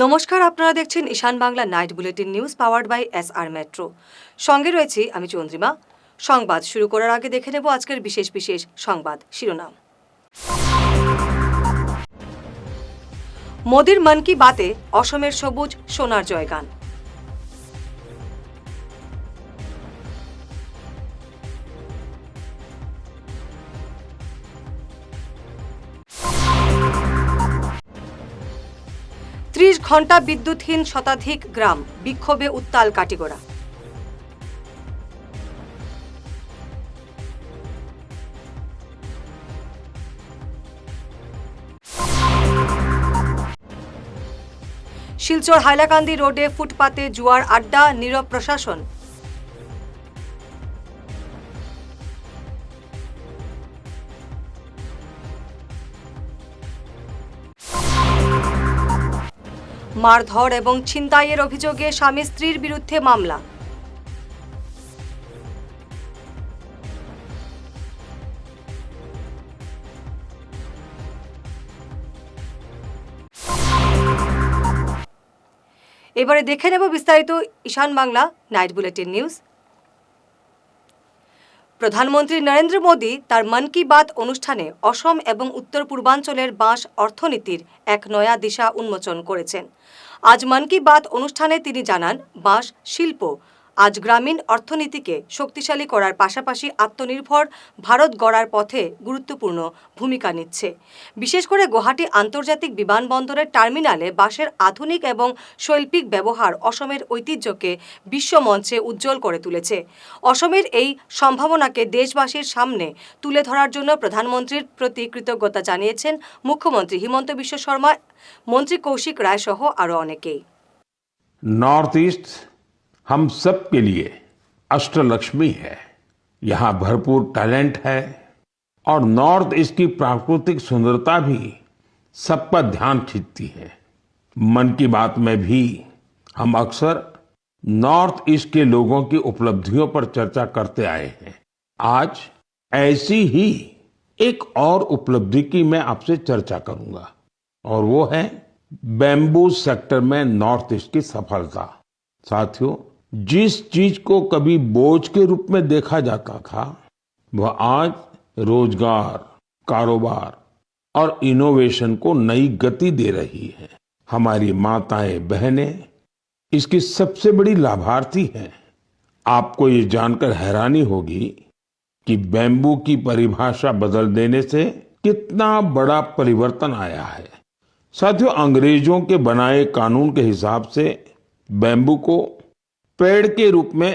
নমস্কার, আপনারা দেখছেন Ishan Bangla night bulletin news powered by SR metro. সঙ্গে রয়েছি আমি চন্দ্রিমা। সংবাদ শুরু করার আগে দেখে নেব আজকের বিশেষ সংবাদ শিরোনাম। মোদির মন কি বাতে অসমের সবুজ সোনার জয়গান। ত্রিশ ঘণ্টা বিদ্যুৎহীন শতাধিক গ্রাম, বিক্ষোভে উত্তাল কাটিগড়া। শিলচর হাইলাকান্দি রোডে ফুটপাতে জুয়ার আড্ডা, নীরব প্রশাসন। মারধর এবং ছিনতাইয়ের অভিযোগে স্বামী স্ত্রীর বিরুদ্ধে মামলা। এবারে দেখে নেব বিস্তারিত ঈশান বাংলা নাইট বুলেটিন নিউজ। প্রধানমন্ত্রী নরেন্দ্র মোদী তার মন কি বাত অনুষ্ঠানে অসম এবং উত্তর পূর্বাঞ্চলের বাঁশ অর্থনীতির এক নয়া দিশা উন্মোচন করেছেন। আজ মন কি বাত অনুষ্ঠানে তিনি জানান, বাঁশ শিল্প আজ গ্রামীণ অর্থনীতিকে শক্তিশালী করার পাশাপাশি আত্মনির্ভর ভারত গড়ার পথে গুরুত্বপূর্ণ ভূমিকা নিচ্ছে। বিশেষ করে গুয়াহাটি আন্তর্জাতিক বিমানবন্দরের টার্মিনালে বাঁশের আধুনিক এবং শৈল্পিক ব্যবহার অসমের ঐতিহ্যকে বিশ্বমঞ্চে উজ্জ্বল করে তুলেছে। অসমের এই সম্ভাবনাকে দেশবাসীর সামনে তুলে ধরার জন্য প্রধানমন্ত্রীর প্রতি কৃতজ্ঞতা জানিয়েছেন মুখ্যমন্ত্রী হিমন্ত বিশ্ব শর্মা, মন্ত্রী কৌশিক রায় সহ আরও অনেকেই। नॉर्थ ईस्ट हम सब के लिए अष्टलक्ष्मी है। यहाँ भरपूर टैलेंट है और नॉर्थ ईस्ट की प्राकृतिक सुंदरता भी सबका ध्यान खींचती है। मन की बात में भी हम अक्सर नॉर्थ ईस्ट के लोगों की उपलब्धियों पर चर्चा करते आए हैं। आज ऐसी ही एक और उपलब्धि की मैं आपसे चर्चा करूंगा और वो है बैम्बू सेक्टर में नॉर्थ ईस्ट की सफलता। साथियों, जिस चीज को कभी बोझ के रूप में देखा जाता था, वह आज रोजगार, कारोबार और इनोवेशन को नई गति दे रही है। हमारी माताएं बहनें इसकी सबसे बड़ी लाभार्थी हैं। आपको ये जानकर हैरानी होगी कि बैम्बू की परिभाषा बदल देने से कितना बड़ा परिवर्तन आया है। साथियों, अंग्रेजों के बनाए कानून के हिसाब से बैम्बू को पेड़ के रूप में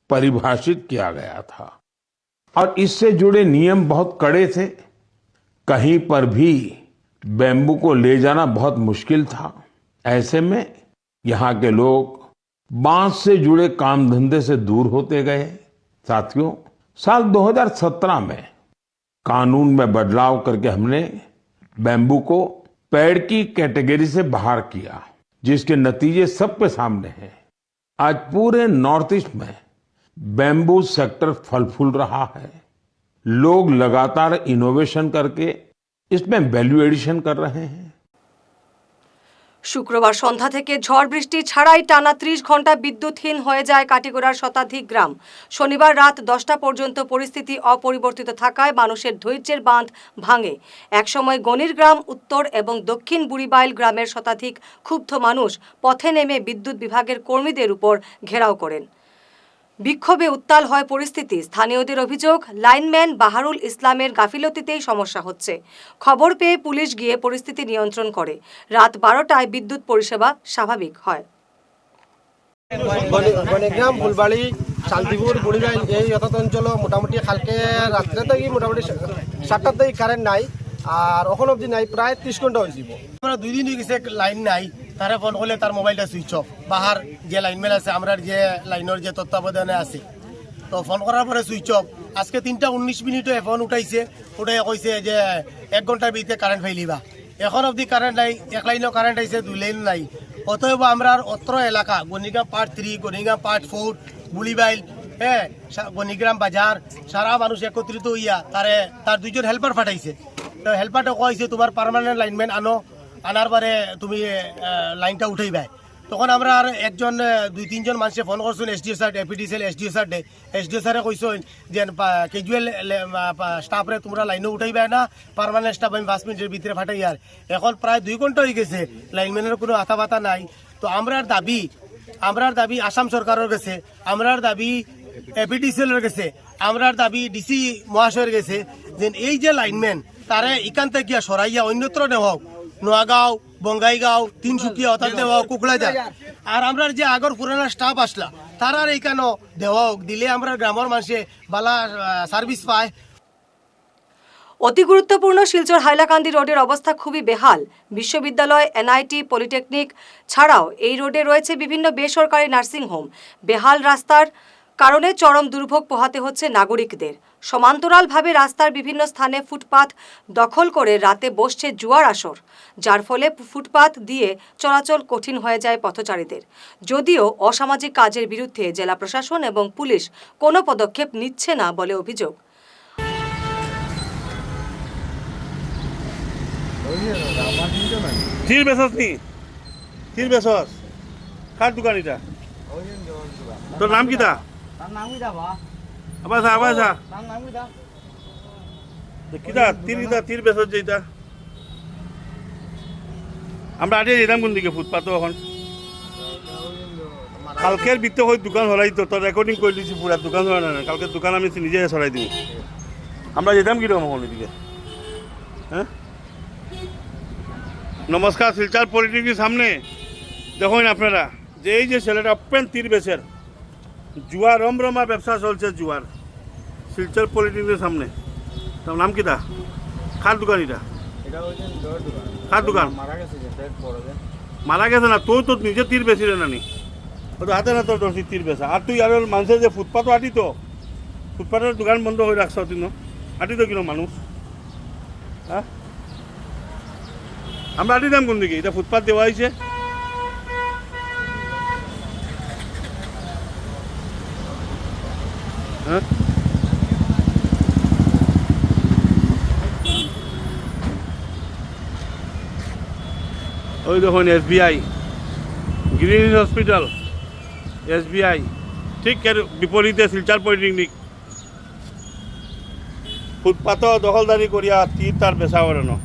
परिभाषित किया गया था और इससे जुड़े नियम बहुत कड़े थे। कहीं पर भी बैम्बू को ले जाना बहुत मुश्किल था। ऐसे में यहाँ के लोग बांस से जुड़े काम धंधे से दूर होते गए। साथियों, साल 2017 में कानून में बदलाव करके हमने बैम्बू को पेड़ की कैटेगरी से बाहर किया, जिसके नतीजे सबके सामने हैं। आज पूरे नॉर्थ ईस्ट में बैम्बू सेक्टर फल फूल रहा है। लोग लगातार इनोवेशन करके इसमें वैल्यू एडिशन कर रहे हैं। শুক্রবার সন্ধ্যা থেকে ঝড় বৃষ্টি ছাড়াই টানা ৩০ ঘণ্টা বিদ্যুৎহীন হয়ে যায় কাটিগড়ার শতাধিক গ্রাম। শনিবার রাত 10টা পর্যন্ত পরিস্থিতি অপরিবর্তিত থাকায় মানুষের ধৈর্যের বাঁধ ভাঙে। একসময় গণির গ্রাম, উত্তর এবং দক্ষিণ বুড়িবাইল গ্রামের শতাধিক ক্ষুব্ধ মানুষ পথে নেমে বিদ্যুৎ বিভাগের কর্মীদের উপর ঘেরাও করেন। বিক্ষোভে উত্তাল হয় পরিস্থিতি। স্থানীয়দের অভিযোগ, লাইনম্যান বাহারুল ইসলামের গাফিলতিতেই সমস্যা হচ্ছে। খবর পেয়ে পুলিশ গিয়ে পরিস্থিতি নিয়ন্ত্রণ করে। রাত 12টায় বিদ্যুৎ পরিষেবা স্বাভাবিক হয়। গণিগ্রাম, ফুলবাড়ি, শান্তিপুর, বুড়িবাইল এই যত অঞ্চল মোটামুটি কালকে রাত্রে থেকে মোটামুটি 7টার থেকে কারেন্ট নাই আর এখন অবধি নাই, প্রায় 30 ঘন্টা হয়ে যাব। আমরা 2 দিন হয়ে গেছে লাইন নাই। তারা ফোন করলে তার মোবাইলটা সুইচ অফ। বাহার যে লাইনম্যান আছে, আমরা যে লাইনের যে তত্ত্বাবধানে আছে, তো ফোন করার পরে সুইচ অফ। আজকে 3:19 ফোন উঠাইছে, উঠাই কইছে যে 1 ঘন্টার ভিতরে কারেন্ট ফাইলিবা। এখন অবধি কারেন্ট নাই। 1 লাইনও কারেন্ট আইছে, 2 লাইন নাই। অতএব আমরা অত্র এলাকা গণিগ্রাম পার্ট 3, গণিগ্রাম পার্ট 4, বুড়িবাইল, গণিগ্রাম বাজার সারা মানুষ একত্রিত হইয়া তার 2জন হেল্পার পাঠাইছে। তো হেল্পারটা কইছে তোমার পার্মানেন্ট লাইনম্যান আনো আনার পরে তুমি লাইনটা উঠাইবাই। তখন আমরা আর একজন 2-3জন মানুষে ফোন করছেন SDO sir, APDCL SDO sir SDO স্যারে কইছেন যে ক্যাজুয়াল স্টাফরে তোমরা লাইনে উঠাইবে না, পার্মানেন্ট স্টাফ আমি 5 মিনিটের ভিতরে ফাটাই। আর এখন প্রায় 2 ঘন্টা হয়ে গেছে, লাইনম্যানের কোনো আতা বাতা নাই। তো আমরার দাবি আসাম সরকারের কাছে, আমরার দাবি এপিডিসিএলের কাছে, আমরার দাবি ডিসি মহাশয়ের কাছে যে এই যে লাইনম্যান তারে এখান থেকে গিয়া সরাইয়া অন্যত্র নেওয়া, নোয়াগাঁও, বঙ্গাইগাঁও, তিনসুকিয়া অর্থাৎ দেওয়া কুকড়া যায়। আর আমরা যে আগর পুরানা স্টাফ আসলা তারার এইখানে দেওয়া দিলে আমরা গ্রামের মানুষে বালা সার্ভিস পায়। অতি গুরুত্বপূর্ণ শিলচর হাইলাকান্দি রোডের অবস্থা খুবই বেহাল। বিশ্ববিদ্যালয়, এনআইটি, পলিটেকনিক ছাড়াও এই রোডে রয়েছে বিভিন্ন বেসরকারি নার্সিংহোম। বেহাল রাস্তার কারণে চরম দুর্ভোগ পোহাতে হচ্ছে নাগরিকদের। সমান্তরালভাবে রাস্তার বিভিন্ন স্থানে ফুটপাত দখল করে রাতে বসছে জুয়ার আসর, যার ফলে ফুটপাত দিয়ে চলাচল কঠিন হয়ে যায় পথচারীদের। যদিও অসামাজিক কাজের বিরুদ্ধে জেলা প্রশাসন এবং পুলিশ কোনো পদক্ষেপ নিচ্ছে না বলে অভিযোগ। তিল বেসস নি? তিল বেসস? কার দোকান এটা? তোর নাম কিটা? আবার কিটা তিল বেসস যেটা? আমরা আগে যেতাম কোন দিকে ফুটপাত এখন কালকের ভিত্তি হয়ে দোকান হলাই তো তোর রেকর্ডিং করে দিচ্ছি পুরা দোকান হওয়া না, কালকে দোকান আমি নিজে সরাই দিই। আমরা যেতাম কিরকম এখন এদিকে? হ্যাঁ নমস্কার, শিলচর পলিটেকনিকের সামনে দেখুন আপনারা যে এই যে ছেলেটা ওপেন তীর বেচের জুয়ার রমরমা ব্যবসা চলছে, জুয়ার শিলচর পলিটেকনিকের সামনে। তার নাম কিটা? কার দোকান এটা? কার দোকান? মারা গেছে না? তুই তো নিজে তীর বেচিলে নানি, তো হাতে না তোর দর্শি তীর বেচা। আর তুই আর মানুষের যে ফুটপাথও আটি তো ফুটপাথের দোকান বন্ধ হয়ে রাখছ তুই আটি তো কিনো মানুষ। হ্যাঁ আমরা আটি দাম কোন দিকে? এটা ফুটপাথ দেওয়া হয়েছে। হ্যাঁ ওই দেখুন SBI, গ্রিন হসপিটাল, SBI ঠিক এর বিপরীতে শিলচর পলিটেকনিক। ফুটপাথও দখলদারি করিয়া তীর তার বেচা করানো।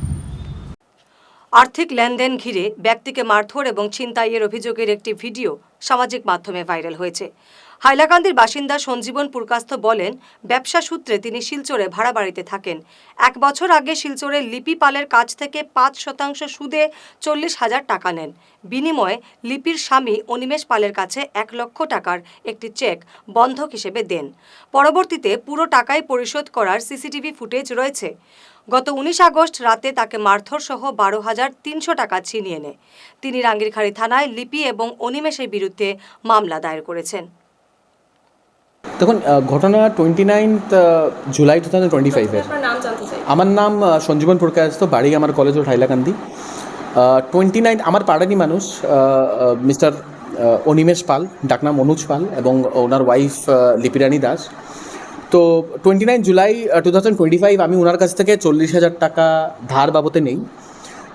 আর্থিক লেনদেন ঘিরে ব্যক্তিকে মারধর এবং ছিনতাইয়ের অভিযোগের একটি ভিডিও সামাজিক মাধ্যমে ভাইরাল হয়েছে। হাইলাকান্দির বাসিন্দা সঞ্জীবন পুরকাস্ত বলেন, ব্যবসা সূত্রে তিনি শিলচরে ভাড়া বাড়িতে থাকেন। 1 বছর আগে শিলচরের লিপি পালের কাছ থেকে 5% সুদে 40,000 টাকা নেন। বিনিময়ে লিপির স্বামী অনিমেষ পালের কাছে 1 লক্ষ টাকার একটি চেক বন্ধক হিসেবে দেন। পরবর্তীতে পুরো টাকাই পরিশোধ করার সিসিটিভি ফুটেজ রয়েছে। গত 19 আগস্ট রাতে তাকে মারধর সহ 12,300 টাকা ছিনিয়ে নেয়। তিনি রাঙ্গিরখাড়ি থানায় লিপি এবং অনিমেষের বিরুদ্ধে মামলা দায়ের করেছেন। দেখুন, ঘটনা 29 জুলাই 2025-এর। আমার নাম সঞ্জীবন পুরকাস্ত, বাড়ি আমার কলেজ রোড হাইলাকান্দি। 29 আমার পাড়ারই মানুষ মিস্টার অনিমেষ পাল, ডাকনাম অনুজ পাল, এবং ওনার ওয়াইফ লিপিরানী দাস। তো 29 জুলাই 2025 আমি ওনার কাছ থেকে 40,000 টাকা ধার বাবদে নেই।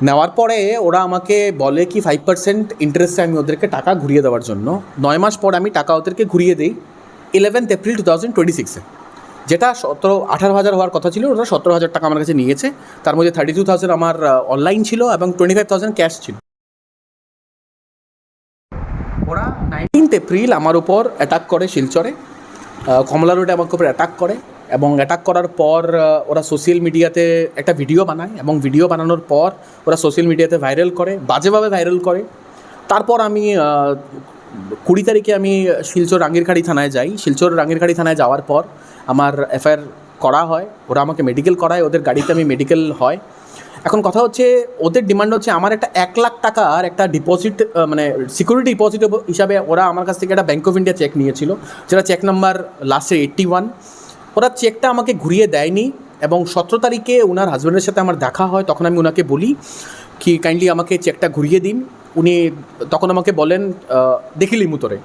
নেওয়ার পরে ওরা আমাকে বলে কি 5% ইন্টারেস্টে আমি ওদেরকে টাকা ঘুরিয়ে দেওয়ার জন্য। 9 মাস পর আমি টাকা ওদেরকে ঘুরিয়ে দিই 11 এপ্রিল 2026-এ, যেটা 18,000 হওয়ার কথা ছিল। ওরা 17,000 টাকা আমার কাছে নিয়েছে। তার মধ্যে 32,000 আমার অনলাইন ছিল এবং 25,000 ক্যাশ ছিল। ওরা 19 এপ্রিল আমার উপর অ্যাটাক করে শিলচরে, কমলা রোডে আমার উপর অ্যাটাক করে, এবং অ্যাটাক করার পর ওরা সোশ্যাল মিডিয়াতে একটা ভিডিও বানায়, এবং ভিডিও বানানোর পর ওরা সোশ্যাল মিডিয়াতে ভাইরাল করে, বাজেভাবে ভাইরাল করে। তারপর আমি 20 তারিখে আমি শিলচর রাঙ্গিরখাড়ি থানায় যাই। শিলচর রাঙ্গিরখাড়ি থানায় যাওয়ার পর আমার FIR করা হয়। ওরা আমাকে মেডিকেল করায়, ওদের গাড়িতে আমি মেডিকেল হয়। এখন কথা হচ্ছে, ওদের ডিমান্ড হচ্ছে আমার একটা 1 লাখ টাকার একটা ডিপোজিট, মানে সিকিউরিটি ডিপোজিট হিসাবে ওরা আমার কাছ থেকে একটা ব্যাঙ্ক অফ ইন্ডিয়া চেক নিয়েছিল, যেটা চেক নাম্বার লাস্টে 81। ওরা চেকটা আমাকে ঘুরিয়ে দেয়নি, এবং 17 তারিখে ওনার হাজব্যান্ডের সাথে আমার দেখা হয়। তখন আমি ওনাকে বলি কি কাইন্ডলি আমাকে চেকটা ঘুরিয়ে দিন। উনি তখন আমাকে বলেন দেখিলিমু তোরে।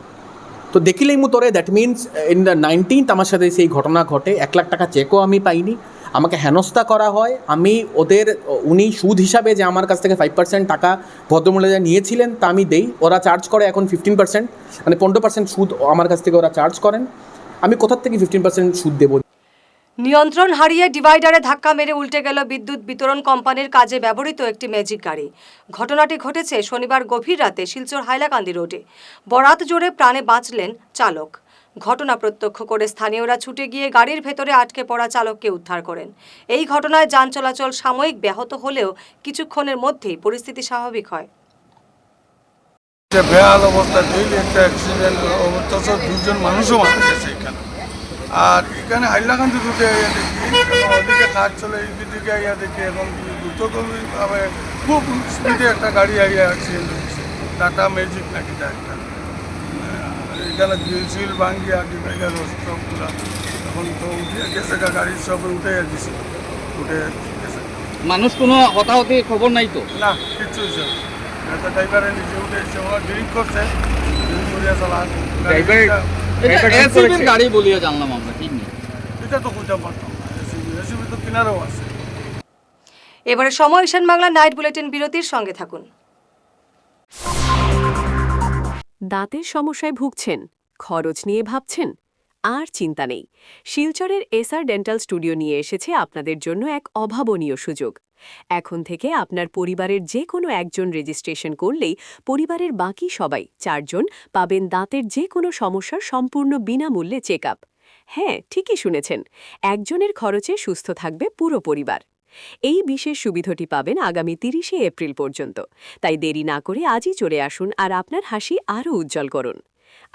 তো দেখিলিমু তোরে that means in the 19th আমার সাথে সেই ঘটনা ঘটে। 1 লাখ টাকা চেকও আমি পাইনি। আমাকে হেনস্থা করা হয়, উনি সুদ হিসাবে যে আমার কাছ থেকে 5% টাকা ভদ্রমহিলা নিয়েছিলেন তা আমি দেই, ওরা চার্জ করে এখন 15%, মানে 15% সুদ আমার কাছ থেকে ওরা চার্জ করেন। আমি কোথার থেকে 15% সুদ দেবো? নিয়ন্ত্রণ হারিয়ে ডিভাইডারে ধাক্কা মেরে উল্টে গেল বিদ্যুৎ বিতরণ কোম্পানির কাজে ব্যবহৃত একটি ম্যাজিক গাড়ি। ঘটনাটি ঘটেছে শনিবার গভীর রাতে শিলচর হাইলাকান্দি রোডে। বরাত জোরে প্রাণে বাঁচলেন চালক। ঘটনা প্রত্যক্ষ করে স্থানীয়রা ছুটে গিয়ে গাড়ির ভেতরে আটকে পড়া চালককে উদ্ধার করেন। এই ঘটনায় যান চলাচল সাময়িক ব্যাহত হলেও কিছুক্ষণের মধ্যেই পরিস্থিতি স্বাভাবিক হয়। বেহাল অবস্থা, ডেইলি একটা অ্যাক্সিডেন্ট, অথচ দুজন মানুষও মারা গেছে এখানে। আর এখানে হাইলাকান্দি রুটে আইয়া দেখি ওদিকে কাজ চলে, এইদিকে আইয়া দেখি এখন দ্রুতগতিভাবে খুব স্পিডে একটা গাড়ি আইয়া অ্যাক্সিডেন্ট হয়েছে। টাটা ম্যাজিক নাকি একটা, এখানে গ্রিল ভাঙ্গিয়া ডিভাইডার সবগুলা এখন তো উঠে গেছে, গাড়ির সব উঠে দিছে, উঠে গেছে। মানুষ কোনো হতাহতির খবর নাই তো? না, কিচ্ছু হয়েছে না। একটা ড্রাইভারে নিজে উঠে এসে ওরা ড্রিঙ্ক করছে, ড্রিঙ্ক করিয়া চালা এসিবির গাড়ি বলিয়া জানলাম আমরা, ঠিক নেই এটা তো কইতাম পারতাম না। এসিবি তো কিনারেও আছে। এবারে সময় ঈশান বাংলা নাইট বুলেটিন বিরতির সঙ্গে থাকুন। দাঁতের সমস্যায় ভুগছেন, খরচ নিয়ে ভাবছেন? আর চিন্তা নেই, শিলচরের এসআর ডেন্টাল স্টুডিও নিয়ে এসেছে আপনাদের জন্য এক অভাবনীয় সুযোগ। এখন থেকে আপনার পরিবারের যে কোনো একজন রেজিস্ট্রেশন করলেই পরিবারের বাকি সবাই 4 জন পাবেন দাঁতের যে কোনো সমস্যার সম্পূর্ণ বিনামূল্যে চেক আপ। হ্যাঁ, ঠিকই শুনেছেন, একজনের খরচে সুস্থ থাকবে পুরো পরিবার। এই বিশেষ সুবিধাটি পাবেন আগামী 30শে এপ্রিল পর্যন্ত। তাই দেরি না করে আজই চলে আসুন আর আপনার হাসি আরও উজ্জ্বল করুন।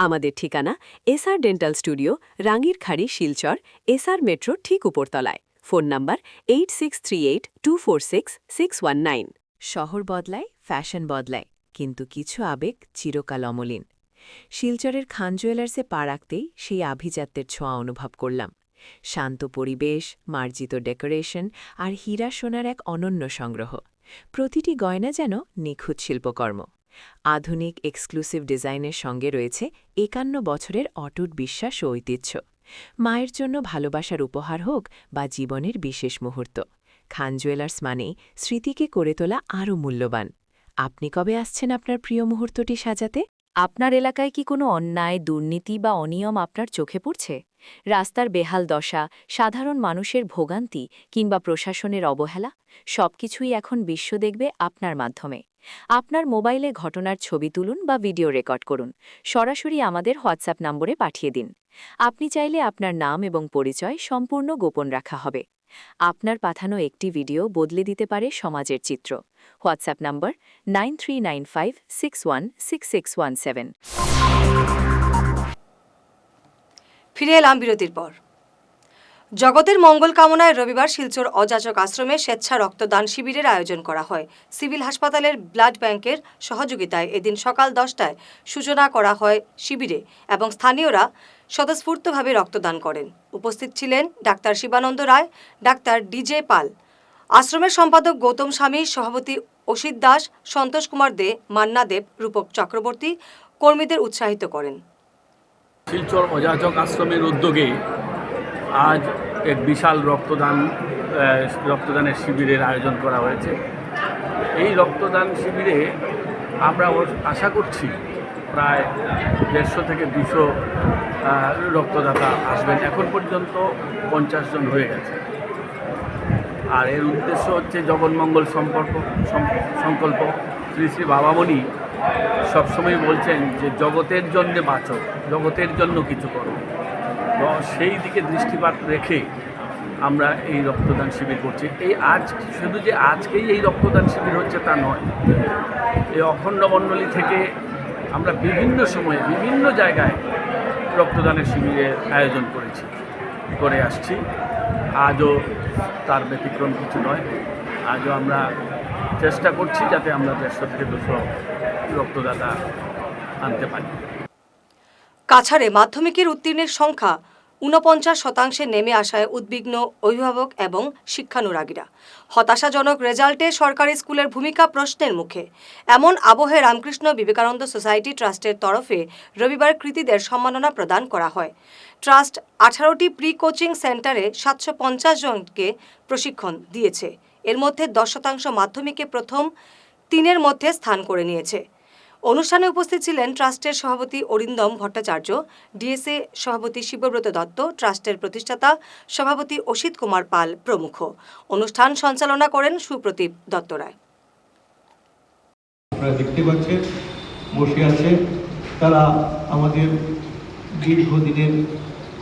আমাদের ঠিকানা SR dental studio, Rangirkhari, Silchar, SR metro ঠিক উপরতলায়। Phone number 8638246619। শহর বদলায়, ফ্যাশন বদলায়, কিন্তু কিছু আবেগ চিরকাল অমলিন। শিলচরের খান জুয়েলার্সে পা রাখতেই সেই আভিজাত্যের ছোঁয়া অনুভব করলাম। শান্ত পরিবেশ, মার্জিত ডেকোরেশন আর হীরা সোনার এক অনন্য সংগ্রহ। প্রতিটি গয়না যেন নিখুঁত শিল্পকর্ম। আধুনিক এক্সক্লুসিভ ডিজাইনের সঙ্গে রয়েছে 51 বছরের অটুট বিশ্বাস ও ঐতিহ্য। মায়ের জন্য ভালোবাসার উপহার হোক বা জীবনের বিশেষ মুহূর্ত, খান জুয়েলার্স মানেই স্মৃতিকে করে তোলা আরও মূল্যবান। আপনি কবে আসছেন আপনার প্রিয় মুহূর্তটি সাজাতে? আপনার এলাকায় কি কোনো অন্যায়, দুর্নীতি বা অনিয়ম আপনার চোখে পড়ছে? রাস্তার বেহাল দশা, সাধারণ মানুষের ভোগান্তি কিংবা প্রশাসনের অবহেলা, সবকিছুই এখন বিশ্ব দেখবে আপনার মাধ্যমে। আপনার মোবাইলে ঘটনার ছবি তুলুন বা ভিডিও রেকর্ড করুন, সরাসরি আমাদের হোয়াটসঅ্যাপ নম্বরে পাঠিয়ে দিন। আপনি চাইলে আপনার নাম এবং পরিচয় সম্পূর্ণ গোপন রাখা হবে। আপনার পাঠানো একটি ভিডিও বদলে দিতে পারে সমাজের চিত্র। হোয়াটসঅ্যাপ নম্বর 9395616617। ফিরে এলাম বিরতির পর। জগতের মঙ্গল কামনায় রবিবার শিলচর অযাচক আশ্রমে স্বেচ্ছা রক্তদান শিবিরের আয়োজন করা হয়। সিভিল হাসপাতালের ব্লাড ব্যাংকের সহযোগিতায় এদিন সকাল 10টায় সূচনা করা হয় শিবিরে এবং স্থানীয়রা স্বতঃস্ফূর্তভাবে রক্তদান করেন। উপস্থিত ছিলেন ডাক্তার শিবানন্দ রায়, ডাক্তার ডিজে পাল, আশ্রমের সম্পাদক গৌতম স্বামী, সভাপতি অসিত দাস, সন্তোষ কুমার দে, মান্না দেব, রূপক চক্রবর্তী কর্মীদের উৎসাহিত করেন। শিলচর অযাচক আশ্রমের উদ্যোগে আজ এক বিশাল রক্তদানের শিবিরের আয়োজন করা হয়েছে। এই রক্তদান শিবিরে আমরা আশা করছি প্রায় 150 থেকে 200 রক্তদাতা আসবেন। এখন পর্যন্ত 50 জন হয়ে গেছে। আর এর উদ্দেশ্য হচ্ছে জগন্মঙ্গল সংকল্প। শ্রী শ্রী বাবামণি সবসময় বলছেন যে জগতের জন্যে বাঁচো, জগতের জন্য কিছু করো। তো সেই দিকে দৃষ্টিপাত রেখে আমরা এই রক্তদান শিবির করছি। শুধু যে আজকেই এই রক্তদান শিবির হচ্ছে তা নয়, এই অখণ্ড মণ্ডলী থেকে আমরা বিভিন্ন সময়ে বিভিন্ন জায়গায় রক্তদানের শিবিরের আয়োজন করে আসছি। আজও তার ব্যতিক্রম কিছু নয়। আজও আমরা চেষ্টা করছি যাতে আমরা 150 থেকে 200 রক্তদাতা আনতে পারি। কাছাড়ে মাধ্যমিকের উত্তীর্ণের সংখ্যা 49% নেমে আসায় উদ্বিগ্ন অভিভাবক এবং শিক্ষানুরাগীরা। হতাশাজনক রেজাল্টে সরকারি স্কুলের ভূমিকা প্রশ্নের মুখে। এমন আবহে রামকৃষ্ণ বিবেকানন্দ সোসাইটি ট্রাস্টের তরফে রবিবার কৃতীদের সম্মাননা প্রদান করা হয়। ট্রাস্ট 18টি প্রি কোচিং সেন্টারে 750 জনকে প্রশিক্ষণ দিয়েছে। এর মধ্যে 10% মাধ্যমিকে প্রথম 3-এর মধ্যে স্থান করে নিয়েছে। অনুষ্ঠানে উপস্থিত ছিলেন ট্রাস্টের সভাপতি অরিন্দম ভট্টাচার্য, ডিএসএ সভাপতি শিবব্রত দত্ত, ট্রাস্টের প্রতিষ্ঠাতা সভাপতি অসিত কুমার পাল প্রমুখ। অনুষ্ঠান সঞ্চালনা করেন সুপ্রতীপ দত্তরায়। আপনারা দেখতে পাচ্ছেন বসে আছে, তারা আমাদের দীর্ঘদিনের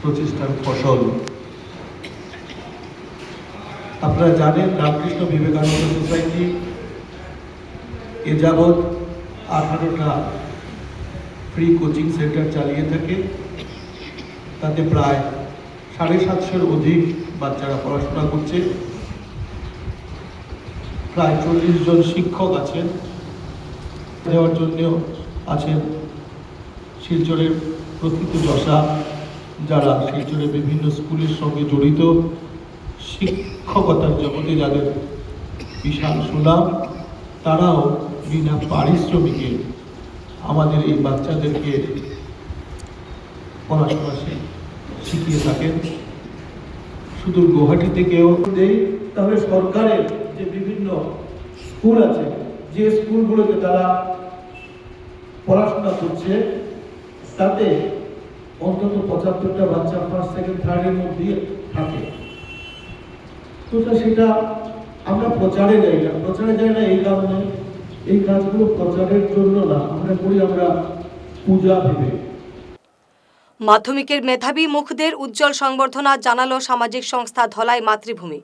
প্রচেষ্টার ফসল। আপনারা জানেন রামকৃষ্ণ বিবেকানন্দ সোসাইটি এ যাবৎ 18টা ফ্রি কোচিং সেন্টার চালিয়ে থাকে। তাতে প্রায় 750-এর অধিক বাচ্চারা পড়াশোনা করছে। প্রায় 40 জন শিক্ষক আছেন। দেওয়ার জন্য আছেন শিলচরের প্রথিতযশা, যারা শিলচরের বিভিন্ন স্কুলের সঙ্গে জড়িত, শিক্ষকতার জগতে যাদের বিশাল সুনাম, তারাও বিনা পারিশ্রমিকে আমাদের এই বাচ্চাদেরকে পড়াশোনা শিখিয়ে থাকেন। শুধু গুয়াহাটি থেকেও দেই, তবে সরকারের যে বিভিন্ন স্কুল আছে, যে স্কুলগুলোতে তারা পড়াশোনা করছে, তাতে অন্তত 75টা বাচ্চা ফার্স্ট সেকেন্ড থার্ডের মধ্যে থাকে। তো সেটা আমরা প্রচারে যাই না এই কারণে, এই কাজগুলো প্রচারের জন্য না, আমরা করি আমরা পূজা ভেবে। মাধ্যমিকের মেধাবী মুখদের উজ্জ্বল সংবর্ধনা জানালো সামাজিক সংস্থা ধলাই মাতৃভূমি।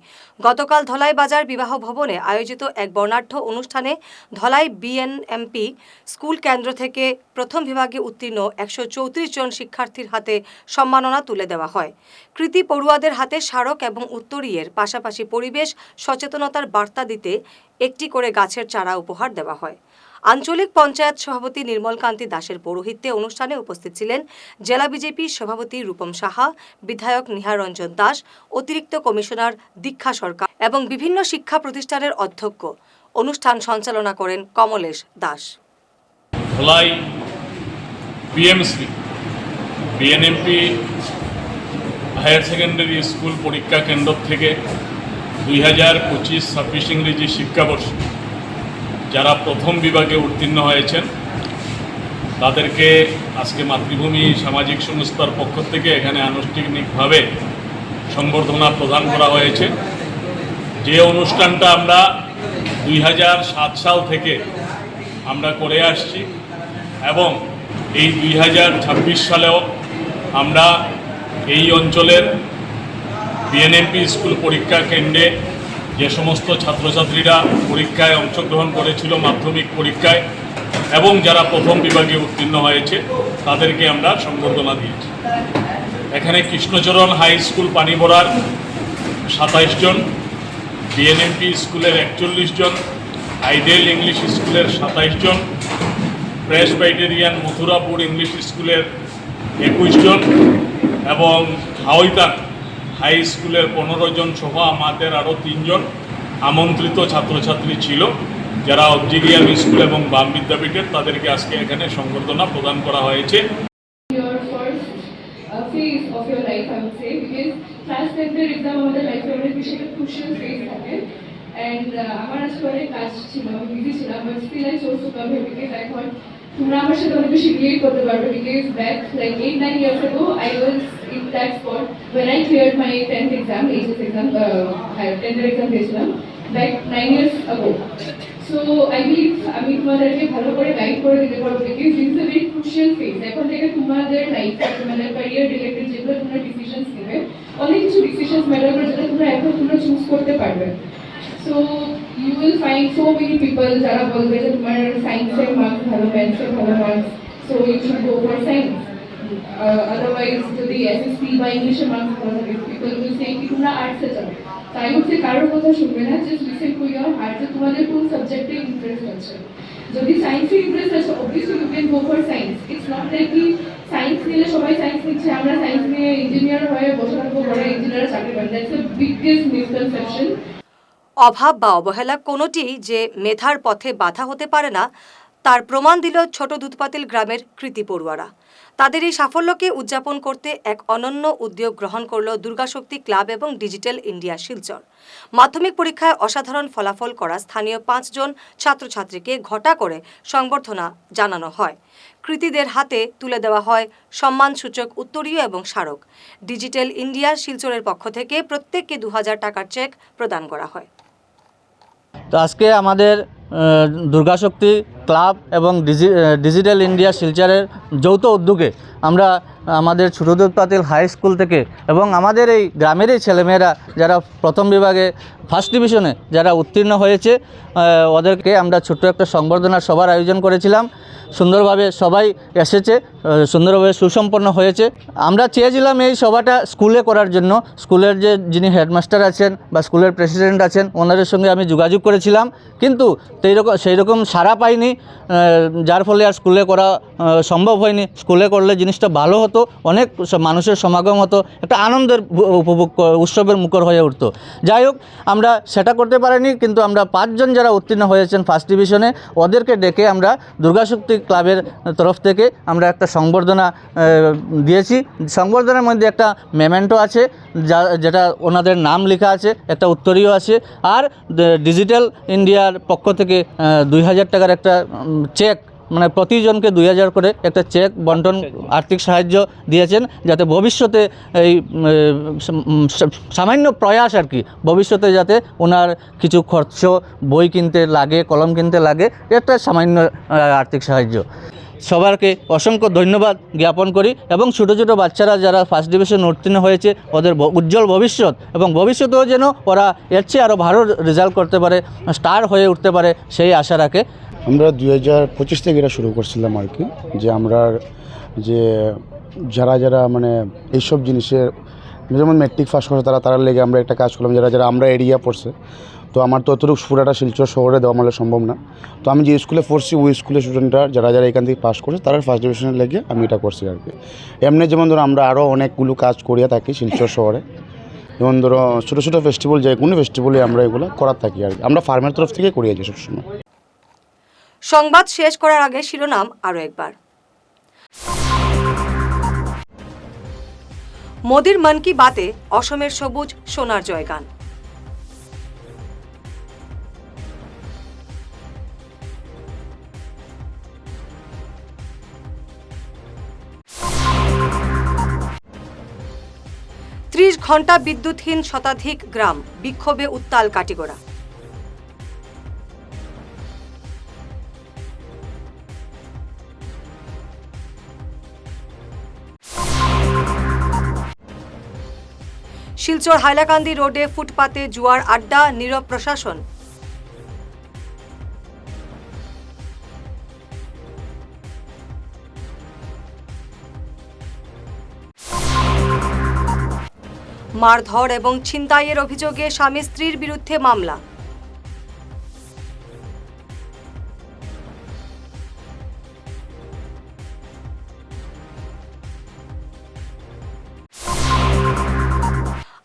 গতকাল ধলাই বাজার বিবাহ ভবনে আয়োজিত এক বর্ণাঢ্য অনুষ্ঠানে ধলাই বিএনএমপি স্কুল কেন্দ্র থেকে প্রথম বিভাগে উত্তীর্ণ 134 জন শিক্ষার্থীর হাতে সম্মাননা তুলে দেওয়া হয়। কৃতি পড়ুয়াদের হাতে স্মারক এবং উত্তরীয়ের পাশাপাশি পরিবেশ সচেতনতার বার্তা দিতে একটি করে গাছের চারা উপহার দেওয়া হয়। আঞ্চলিক পঞ্চায়েত সভাপতি নির্মলকান্তি দাসের পৌরোহিত্যে অনুষ্ঠানে উপস্থিত ছিলেন জেলা বিজেপি সভাপতি রূপম সাহা, বিধায়ক নিহার রঞ্জন দাস, অতিরিক্ত কমিশনার দীক্ষা সরকার এবং বিভিন্ন শিক্ষা প্রতিষ্ঠানের অধ্যক্ষ। অনুষ্ঠান সঞ্চালনা করেন Kamlesh Das. Dhalai BMC BNMP higher secondary school পরীক্ষা কেন্দ্র থেকে 2025-26 ইংরেজি শিক্ষাবর্ষে যারা প্রথম বিভাগে উত্তীর্ণ হয়েছেন তাদেরকে আজকে মাতৃভূমি সামাজিক সংস্থার পক্ষ থেকে এখানে আনুষ্ঠানিকভাবে সংবর্ধনা প্রদান করা হয়েছে। যে অনুষ্ঠানটা আমরা 2007 সাল থেকে আমরা করে আসছি এবং এই 2026 সালেও আমরা এই অঞ্চলের বিএনএমপি স্কুল পরীক্ষা কেন্দ্রে যে সমস্ত ছাত্রছাত্রীরা পরীক্ষায় অংশগ্রহণ করেছিল মাধ্যমিক পরীক্ষায় এবং যারা প্রথম বিভাগে উত্তীর্ণ হয়েছে তাদেরকে আমরা সংবর্ধনা দিয়েছি। এখানে কৃষ্ণচরণ হাই স্কুল পানিবড়ার 27 জন, বিএনএমপি স্কুলের 41 জন, আইডিয়াল ইংলিশ স্কুলের 27 জন, প্রেসবাইটেরিয়ান মথুরাপুর ইংলিশ স্কুলের 21 জন এবং হাওইতান হাই স্কুলের 15 জন সহ আমাদের আরও 3 জন আমন্ত্রিত ছাত্রছাত্রী ছিল, যারা অবজিলিয়াম স্কুল এবং বাম বিদ্যাপীঠের, তাদেরকে আজকে এখানে সংবর্ধনা প্রদান করা হয়েছে। phase of your life, I would say, because class 10 এর exam আমাদের লাইফে অনেক বেশি একটা crucial phase থাকে, and আমার আজকে অনেক কাজ ছিল, আমি বিজি ছিলাম, but still I chose to come here because I thought তোমরা আমার সাথে অনেক বেশি relate করতে পারবে, because back like 8-9 years ago I was in that spot when I cleared my 10th exam, HS exam, 10th exam দিয়েছিলাম back 9 years ago. So I believe আমি তোমাদেরকে ভালো করে গাইড করে দিতে পারবো, because this is a very crucial phase. এখন থেকে তোমাদের লাইফ মানে ক্যারিয়ার রিলেটেড যেগুলো তোমরা ডিসিশনস নেবে, অনেক কিছু ডিসিশনস ম্যাটার করে যেটা তোমরা এখন তোমরা চুজ করতে পারবে। So you will find so many people যারা বলবে যে তোমার সায়েন্সের মার্কস ভালো, ম্যাথসের ভালো marks, so you should go for science. Otherwise যদি এসএসসি বা ইংলিশের মার্কস ভালো থাকে, পিপল উইল সে কি তোমরা আর্টসে যাবে। তাই হচ্ছে কারোর কথা শুনবে না, just listen to your heart যে তোমাদের কোন সাবজেক্টে ইন্টারেস্ট আছে। যদি সায়েন্সে ইন্টারেস্ট আছে, obviously you can go for science. It's not like কি সায়েন্স নিলে সবাই সায়েন্স নিচ্ছে, আমরা সায়েন্স নিয়ে ইঞ্জিনিয়ার হয়ে বসে থাকবো, বড় ইঞ্জিনিয়ার চাকরি পাবেন। That's the biggest misconception. অভাব বা অবহেলা কোনোটিই যে মেধার পথে বাধা হতে পারে না তার প্রমাণ দিল ছোট দুধপাতিল গ্রামের কৃতি পড়ুয়ারা। তাদের এই সাফল্যকে উদযাপন করতে এক অনন্য উদ্যোগ গ্রহণ করল দুর্গাশক্তি ক্লাব এবং ডিজিটাল ইন্ডিয়া শিলচর। মাধ্যমিক পরীক্ষায় অসাধারণ ফলাফল করা স্থানীয় 5 জন ছাত্রছাত্রীকে ঘটা করে সংবর্ধনা জানানো হয়। কৃতীদের হাতে তুলে দেওয়া হয় সম্মানসূচক উত্তরীয় এবং স্মারক। ডিজিটাল ইন্ডিয়া শিলচরের পক্ষ থেকে প্রত্যেককে 2000 টাকার চেক প্রদান করা হয়। তো আজকে আমাদের দুর্গাশক্তি ক্লাব এবং ডিজিটাল ইন্ডিয়া শিলচরের যৌথ উদ্যোগে আমরা আমাদের ছোট দুধপাতিল হাই স্কুল থেকে এবং আমাদের এই গ্রামেরই ছেলেমেয়েরা যারা প্রথম বিভাগে ফার্স্ট ডিভিশনে যারা উত্তীর্ণ হয়েছে ওদেরকে আমরা ছোট্ট একটা সংবর্ধনা সভার আয়োজন করেছিলাম। সুন্দরভাবে সবাই এসেছে, সুন্দরভাবে সুসম্পন্ন হয়েছে। আমরা চেয়েছিলাম এই সভাটা স্কুলে করার জন্য। স্কুলের যিনি হেডমাস্টার আছেন বা স্কুলের প্রেসিডেন্ট আছেন ওনাদের সঙ্গে আমি যোগাযোগ করেছিলাম, কিন্তু সেই রকম সাড়া পাইনি, যার ফলে আর স্কুলে করা সম্ভব হয়নি। স্কুলে করলে জিনিসটা ভালো হতো, অনেক মানুষের সমাগম হতো, একটা আনন্দের উপভোগ উৎসবের মুখর হয়ে উঠতো। যাই হোক, আমরা সেটা করতে পারিনি, কিন্তু আমরা 5 জন যারা উত্তীর্ণ হয়েছেন ফার্স্ট ডিভিশনে ওদেরকে ডেকে আমরা দুর্গাশক্তি ক্লাবের তরফ থেকে আমরা একটা সংবর্ধনা দিয়েছি। সংবর্ধনার মধ্যে একটা মেমেন্টো আছে যেটা ওনাদের নাম লেখা আছে, একটা উত্তরীয় আছে, আর ডিজিটাল ইন্ডিয়ার পক্ষ থেকে 2000 টাকার একটা চেক, মানে প্রতিজনকে 2000 করে একটা চেক বন্টন আর্থিক সাহায্য দিয়েছেন, যাতে ভবিষ্যতে এই সামান্য প্রয়াস আর কি, ভবিষ্যতে যাতে ওনার কিছু খরচ, বই কিনতে লাগে, কলম কিনতে লাগে, একটা সামান্য আর্থিক সাহায্য। সবাইকে অসংখ্য ধন্যবাদ জ্ঞাপন করি এবং ছোটো ছোটো বাচ্চারা যারা ফার্স্ট ডিভিশন উত্তীর্ণ হয়েছে ওদের উজ্জ্বল ভবিষ্যৎ এবং ভবিষ্যতেও যেন ওরা এর চেয়ে আরও ভালো রেজাল্ট করতে পারে, স্টার হয়ে উঠতে পারে, সেই আশা রাখে। আমরা 2025 থেকে এটা শুরু করছিলাম আর কি, যে আমরা যে যারা মানে এইসব জিনিসের যেমন ম্যাট্রিক পাস করছে তারা লেগে আমরা একটা কাজ করলাম, যারা আমরা এরিয়া পড়ছে। তো আমার তো অতটুকু পুরাটা শিলচর শহরে দেওয়া মানে সম্ভব না। তো আমি যে স্কুলে পড়ছি ওই স্কুলের স্টুডেন্টরা যারা এখান থেকে পাস করছে তারা ফার্স্ট ডিভিশনে লেগে আমি এটা করছি আর কি। এমনি যেমন ধরো আমরা আরও অনেকগুলো কাজ করিয়া থাকি শিলচর শহরে, যেমন ধরো ছোটো ছোটো ফেস্টিভ্যাল, যে কোনো ফেস্টিভ্যালে আমরা এগুলো করার থাকি আর কি। আমরা ফার্মের তরফ থেকে করিয়ে যাই সবসময়। সংবাদ শেষ করার আগে শিরোনাম আরও একবার। মোদির মন কি বাতে অসমের সবুজ সোনার জয়গান। ত্রিশ ঘণ্টা বিদ্যুৎহীন শতাধিক গ্রাম, বিক্ষোভে উত্তাল কাটিগড়া। শিলচর হাইলাকান্দি রোডে ফুটপাতে জুয়ার আড্ডা, নীরব প্রশাসন। মারধর এবং ছিনতাইয়ের অভিযোগে স্বামী স্ত্রীর বিরুদ্ধে মামলা।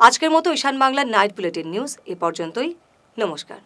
আজকের মতো ঈশান বাংলার নাইট বুলেটিন নিউজ এ পর্যন্তই। নমস্কার।